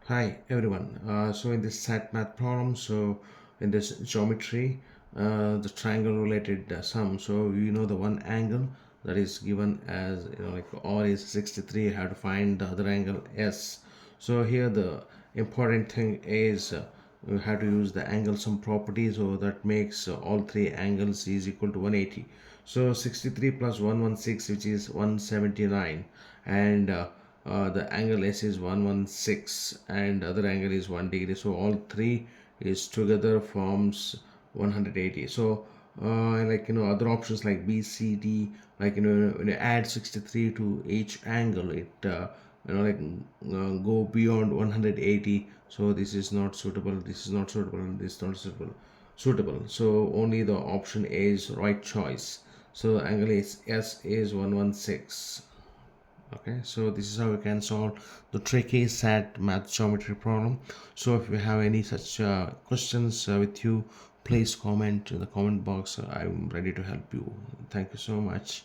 Hi everyone. So in this sat math problem, so in this geometry, the triangle related sum. So you know the one angle that is given as like R is 63. You have to find the other angle S. So here the important thing is you have to use the angle sum property. So that makes all three angles is equal to 180. So 63 plus 116, which is 179, and the angle S is 116 and other angle is 1 degree, so all three is together forms 180. So other options like B C D, when you add 63 to each angle, it go beyond 180. So this is not suitable, this is not suitable, and this is not suitable. So only the option A is right choice. So angle is S is 116. Okay, so this is how you can solve the tricky sat math geometry problem. So if you have any such questions with you, please comment in the comment box. I'm ready to help you. Thank you so much.